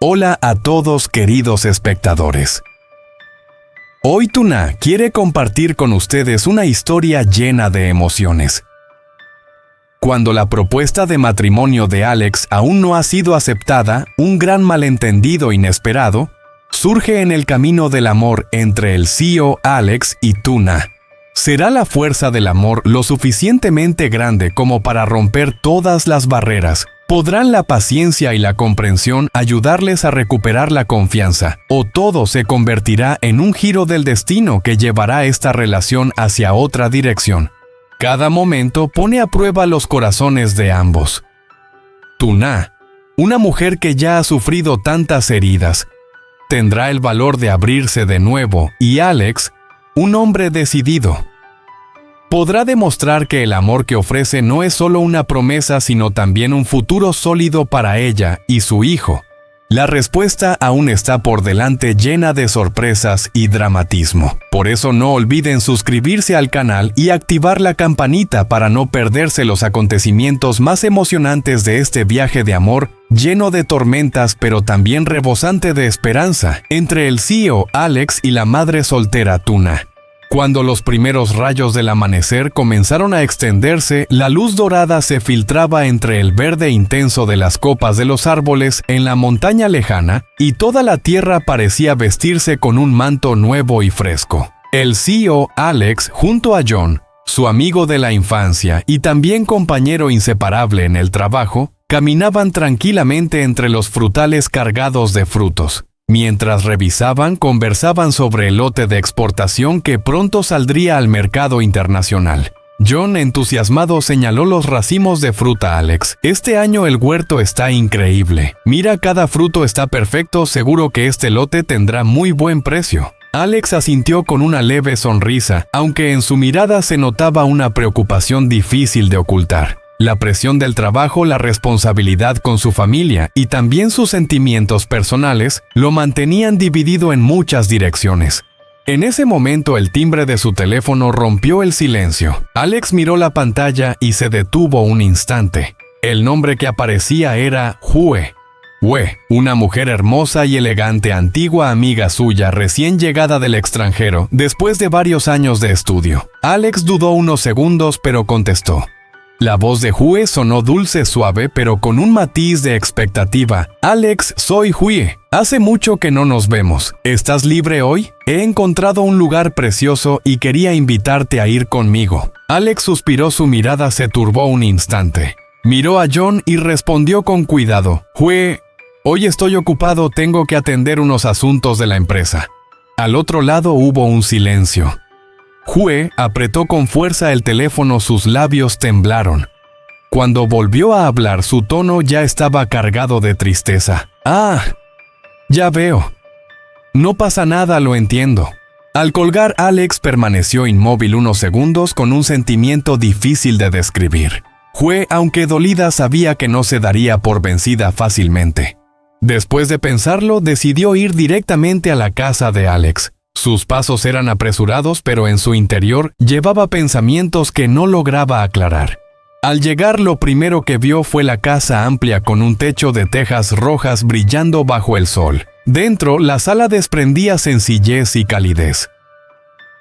Hola a todos queridos espectadores. Hoy Tuna quiere compartir con ustedes una historia llena de emociones. Cuando la propuesta de matrimonio de Alex aún no ha sido aceptada, un gran malentendido inesperado surge en el camino del amor entre el CEO Alex y Tuna. ¿Será la fuerza del amor lo suficientemente grande como para romper todas las barreras? ¿Podrán la paciencia y la comprensión ayudarles a recuperar la confianza? ¿O todo se convertirá en un giro del destino que llevará esta relación hacia otra dirección? Cada momento pone a prueba los corazones de ambos. Tuna, una mujer que ya ha sufrido tantas heridas, tendrá el valor de abrirse de nuevo, y Alex, un hombre decidido, podrá demostrar que el amor que ofrece no es solo una promesa, sino también un futuro sólido para ella y su hijo. La respuesta aún está por delante, llena de sorpresas y dramatismo. Por eso no olviden suscribirse al canal y activar la campanita para no perderse los acontecimientos más emocionantes de este viaje de amor, lleno de tormentas pero también rebosante de esperanza, entre el CEO Alex y la madre soltera Tuna. Cuando los primeros rayos del amanecer comenzaron a extenderse, la luz dorada se filtraba entre el verde intenso de las copas de los árboles en la montaña lejana, y toda la tierra parecía vestirse con un manto nuevo y fresco. El CEO Alex, junto a John, su amigo de la infancia y también compañero inseparable en el trabajo, caminaban tranquilamente entre los frutales cargados de frutos. Mientras conversaban sobre el lote de exportación que pronto saldría al mercado internacional. John, entusiasmado, señaló los racimos de fruta a Alex. Este año el huerto está increíble. Mira, cada fruto está perfecto, seguro que este lote tendrá muy buen precio. Alex asintió con una leve sonrisa, aunque en su mirada se notaba una preocupación difícil de ocultar. La presión del trabajo, la responsabilidad con su familia y también sus sentimientos personales lo mantenían dividido en muchas direcciones. En ese momento el timbre de su teléfono rompió el silencio. Alex miró la pantalla y se detuvo un instante. El nombre que aparecía era Hue, una mujer hermosa y elegante, antigua amiga suya recién llegada del extranjero después de varios años de estudio. Alex dudó unos segundos pero contestó. La voz de Hue sonó dulce, suave, pero con un matiz de expectativa. Alex, soy Hue. Hace mucho que no nos vemos. ¿Estás libre hoy? He encontrado un lugar precioso y quería invitarte a ir conmigo. Alex suspiró, su mirada se turbó un instante. Miró a John y respondió con cuidado. Hue, hoy estoy ocupado, tengo que atender unos asuntos de la empresa. Al otro lado hubo un silencio. Hue apretó con fuerza el teléfono, sus labios temblaron. Cuando volvió a hablar, su tono ya estaba cargado de tristeza. Ya veo. No pasa nada, lo entiendo. Al colgar, Alex permaneció inmóvil unos segundos con un sentimiento difícil de describir. Hue, aunque dolida, sabía que no se daría por vencida fácilmente. Después de pensarlo, decidió ir directamente a la casa de Alex. Sus pasos eran apresurados, pero en su interior llevaba pensamientos que no lograba aclarar. Al llegar, lo primero que vio fue la casa amplia con un techo de tejas rojas brillando bajo el sol. Dentro, la sala desprendía sencillez y calidez.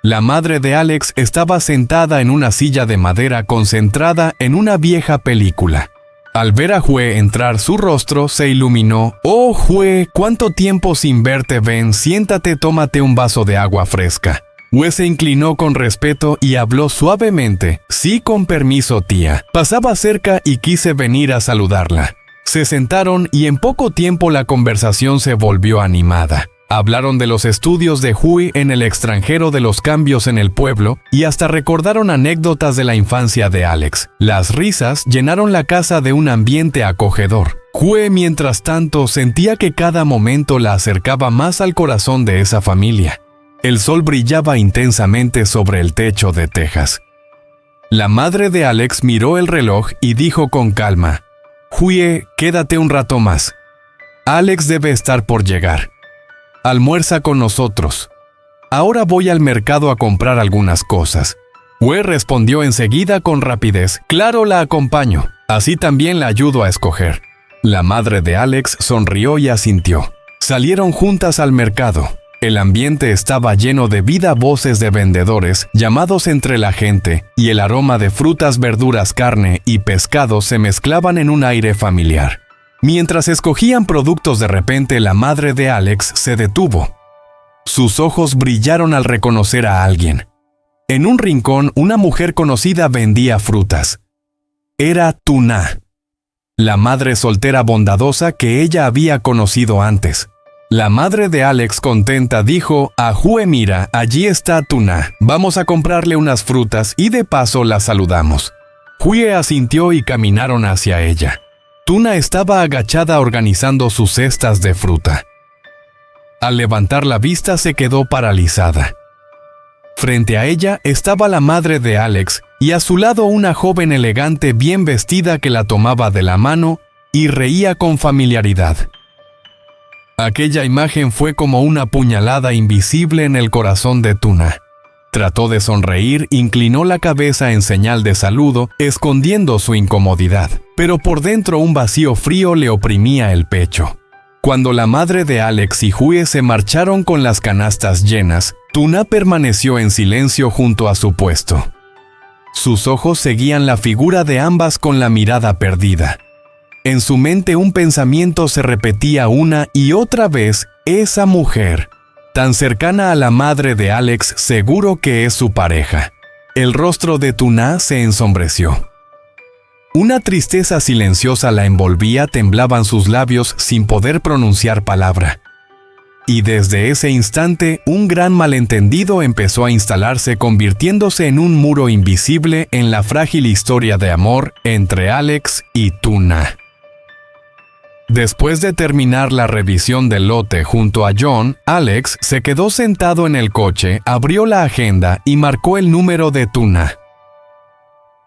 La madre de Alex estaba sentada en una silla de madera, concentrada en una vieja película. Al ver a Hue entrar, su rostro se iluminó. «Oh, Hue, ¿cuánto tiempo sin verte? Ven, siéntate, tómate un vaso de agua fresca». Hue se inclinó con respeto y habló suavemente. «Sí, con permiso, tía. Pasaba cerca y quise venir a saludarla». Se sentaron y en poco tiempo la conversación se volvió animada. Hablaron de los estudios de Hue en el extranjero, de los cambios en el pueblo y hasta recordaron anécdotas de la infancia de Alex. Las risas llenaron la casa de un ambiente acogedor. Hue, mientras tanto, sentía que cada momento la acercaba más al corazón de esa familia. El sol brillaba intensamente sobre el techo de tejas. La madre de Alex miró el reloj y dijo con calma: «Hue, quédate un rato más. Alex debe estar por llegar. Almuerza con nosotros. Ahora voy al mercado a comprar algunas cosas». Hue respondió enseguida con rapidez: «Claro, la acompaño. Así también la ayudo a escoger». La madre de Alex sonrió y asintió. Salieron juntas al mercado. El ambiente estaba lleno de viva voces de vendedores, llamados entre la gente, y el aroma de frutas, verduras, carne y pescado se mezclaban en un aire familiar. Mientras escogían productos, de repente la madre de Alex se detuvo. Sus ojos brillaron al reconocer a alguien. En un rincón, una mujer conocida vendía frutas. Era Tuna, la madre soltera bondadosa que ella había conocido antes. La madre de Alex, contenta, dijo: «Ajue, mira, allí está Tuna. Vamos a comprarle unas frutas y de paso la saludamos». Jue asintió y caminaron hacia ella. Tuna estaba agachada organizando sus cestas de fruta. Al levantar la vista se quedó paralizada. Frente a ella estaba la madre de Alex y a su lado una joven elegante bien vestida que la tomaba de la mano y reía con familiaridad. Aquella imagen fue como una puñalada invisible en el corazón de Tuna. Trató de sonreír, inclinó la cabeza en señal de saludo, escondiendo su incomodidad, pero por dentro un vacío frío le oprimía el pecho. Cuando la madre de Alex y Jue se marcharon con las canastas llenas, Tuna permaneció en silencio junto a su puesto. Sus ojos seguían la figura de ambas con la mirada perdida. En su mente un pensamiento se repetía una y otra vez: esa mujer, tan cercana a la madre de Alex, seguro que es su pareja. El rostro de Tuna se ensombreció. Una tristeza silenciosa la envolvía, temblaban sus labios sin poder pronunciar palabra. Y desde ese instante, un gran malentendido empezó a instalarse, convirtiéndose en un muro invisible en la frágil historia de amor entre Alex y Tuna. Después de terminar la revisión del lote junto a John, Alex se quedó sentado en el coche, abrió la agenda y marcó el número de Tuna.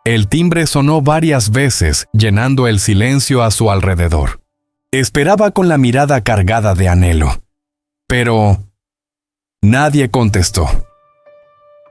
El timbre sonó varias veces, llenando el silencio a su alrededor. Esperaba con la mirada cargada de anhelo. Pero nadie contestó.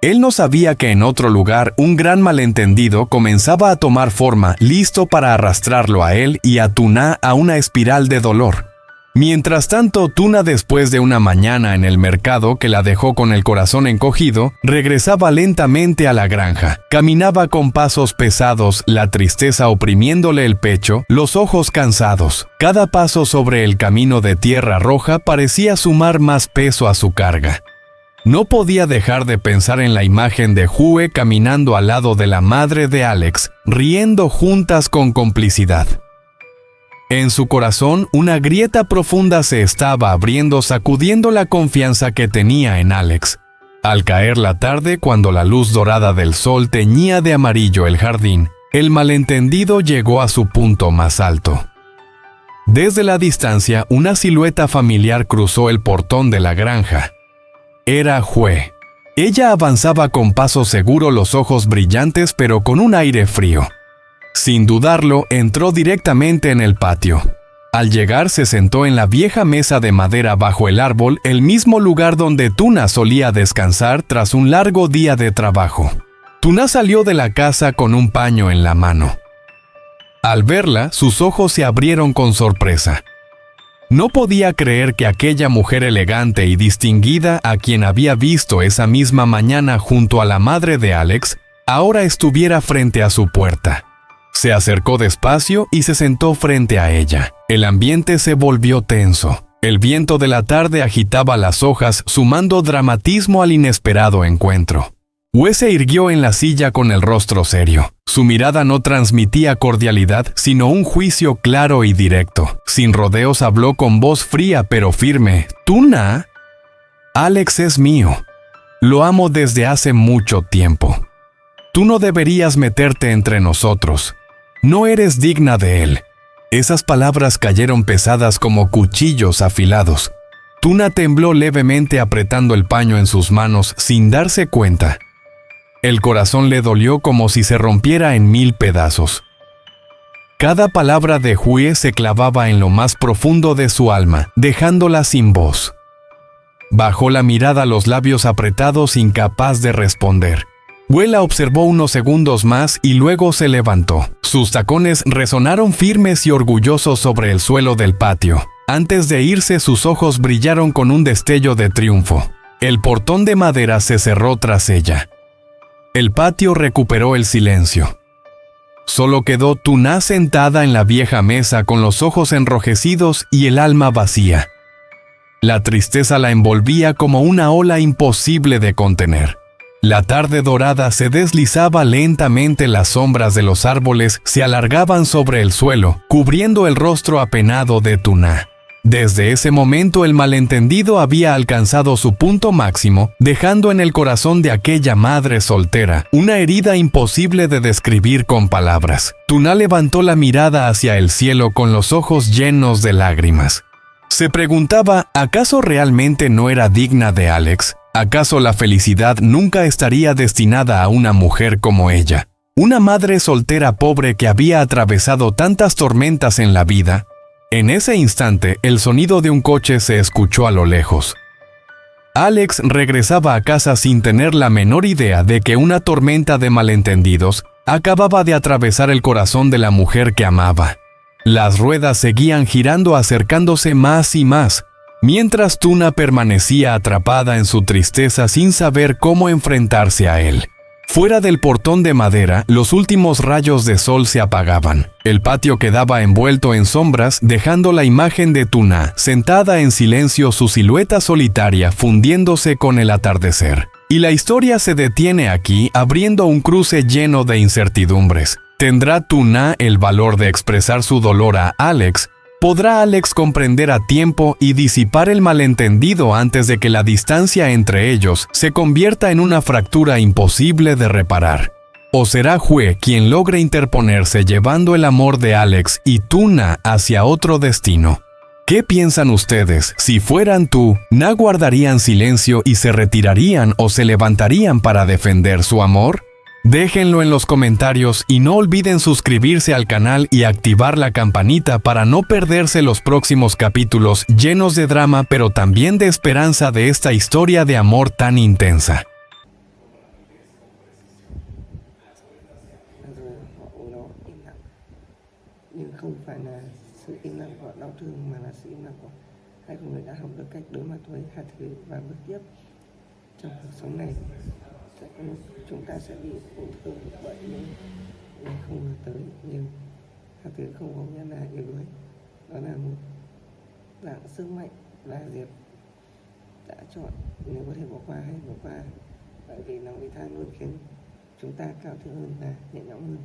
Él no sabía que en otro lugar un gran malentendido comenzaba a tomar forma, listo para arrastrarlo a él y a Tuna a una espiral de dolor. Mientras tanto, Tuna, después de una mañana en el mercado que la dejó con el corazón encogido, regresaba lentamente a la granja. Caminaba con pasos pesados, la tristeza oprimiéndole el pecho, los ojos cansados. Cada paso sobre el camino de tierra roja parecía sumar más peso a su carga. No podía dejar de pensar en la imagen de Jue caminando al lado de la madre de Alex, riendo juntas con complicidad. En su corazón, una grieta profunda se estaba abriendo, sacudiendo la confianza que tenía en Alex. Al caer la tarde, cuando la luz dorada del sol teñía de amarillo el jardín, el malentendido llegó a su punto más alto. Desde la distancia, una silueta familiar cruzó el portón de la granja. Era Jue. Ella avanzaba con paso seguro, los ojos brillantes pero con un aire frío. Sin dudarlo, entró directamente en el patio. Al llegar se sentó en la vieja mesa de madera bajo el árbol, el mismo lugar donde Tuna solía descansar tras un largo día de trabajo. Tuna salió de la casa con un paño en la mano. Al verla, sus ojos se abrieron con sorpresa. No podía creer que aquella mujer elegante y distinguida, a quien había visto esa misma mañana junto a la madre de Alex, ahora estuviera frente a su puerta. Se acercó despacio y se sentó frente a ella. El ambiente se volvió tenso. El viento de la tarde agitaba las hojas, sumando dramatismo al inesperado encuentro. Jue se irguió en la silla con el rostro serio. Su mirada no transmitía cordialidad, sino un juicio claro y directo. Sin rodeos habló con voz fría pero firme. «Tuna, Alex es mío. Lo amo desde hace mucho tiempo. Tú no deberías meterte entre nosotros. No eres digna de él». Esas palabras cayeron pesadas como cuchillos afilados. Tuna tembló levemente apretando el paño en sus manos sin darse cuenta. El corazón le dolió como si se rompiera en 1000 pedazos. Cada palabra de Jue se clavaba en lo más profundo de su alma, dejándola sin voz. Bajó la mirada, los labios apretados, incapaz de responder. Gue la observó unos segundos más y luego se levantó. Sus tacones resonaron firmes y orgullosos sobre el suelo del patio. Antes de irse, sus ojos brillaron con un destello de triunfo. El portón de madera se cerró tras ella. El patio recuperó el silencio. Solo quedó Tuna sentada en la vieja mesa con los ojos enrojecidos y el alma vacía. La tristeza la envolvía como una ola imposible de contener. La tarde dorada se deslizaba lentamente, las sombras de los árboles se alargaban sobre el suelo, cubriendo el rostro apenado de Tuna. Desde ese momento el malentendido había alcanzado su punto máximo, dejando en el corazón de aquella madre soltera una herida imposible de describir con palabras. Tuna levantó la mirada hacia el cielo con los ojos llenos de lágrimas. Se preguntaba, ¿acaso realmente no era digna de Alex? ¿Acaso la felicidad nunca estaría destinada a una mujer como ella? Una madre soltera pobre que había atravesado tantas tormentas en la vida. En ese instante, el sonido de un coche se escuchó a lo lejos. Alex regresaba a casa sin tener la menor idea de que una tormenta de malentendidos acababa de atravesar el corazón de la mujer que amaba. Las ruedas seguían girando, acercándose más y más, mientras Tuna permanecía atrapada en su tristeza sin saber cómo enfrentarse a él. Fuera del portón de madera, los últimos rayos de sol se apagaban. El patio quedaba envuelto en sombras, dejando la imagen de Tuna, sentada en silencio, su silueta solitaria fundiéndose con el atardecer. Y la historia se detiene aquí, abriendo un cruce lleno de incertidumbres. ¿Tendrá Tuna el valor de expresar su dolor a Alex? ¿Podrá Alex comprender a tiempo y disipar el malentendido antes de que la distancia entre ellos se convierta en una fractura imposible de reparar? ¿O será Gue quien logre interponerse, llevando el amor de Alex y Tuna hacia otro destino? ¿Qué piensan ustedes? Si fueran tú, ¿no guardarían silencio y se retirarían o se levantarían para defender su amor? Déjenlo en los comentarios y no olviden suscribirse al canal y activar la campanita para no perderse los próximos capítulos llenos de drama pero también de esperanza de esta historia de amor tan intensa. Nhưng không phải là sự im lặng của đau thương mà là sự im lặng của hai con người đã học được cách đối mặt với tha thứ và bước tiếp trong cuộc sống này. Sẽ có lúc chúng ta sẽ bị tổn thương bởi những không ngờ tới, nhưng tha thứ không có nghĩa là yếu đuối. Đó là một dạng sức mạnh và Diệp đã chọn nếu có thể bỏ qua hãy bỏ qua, bởi vì lòng vị tha luôn khiến chúng ta cao thượng hơn và nhẹ nhõm hơn.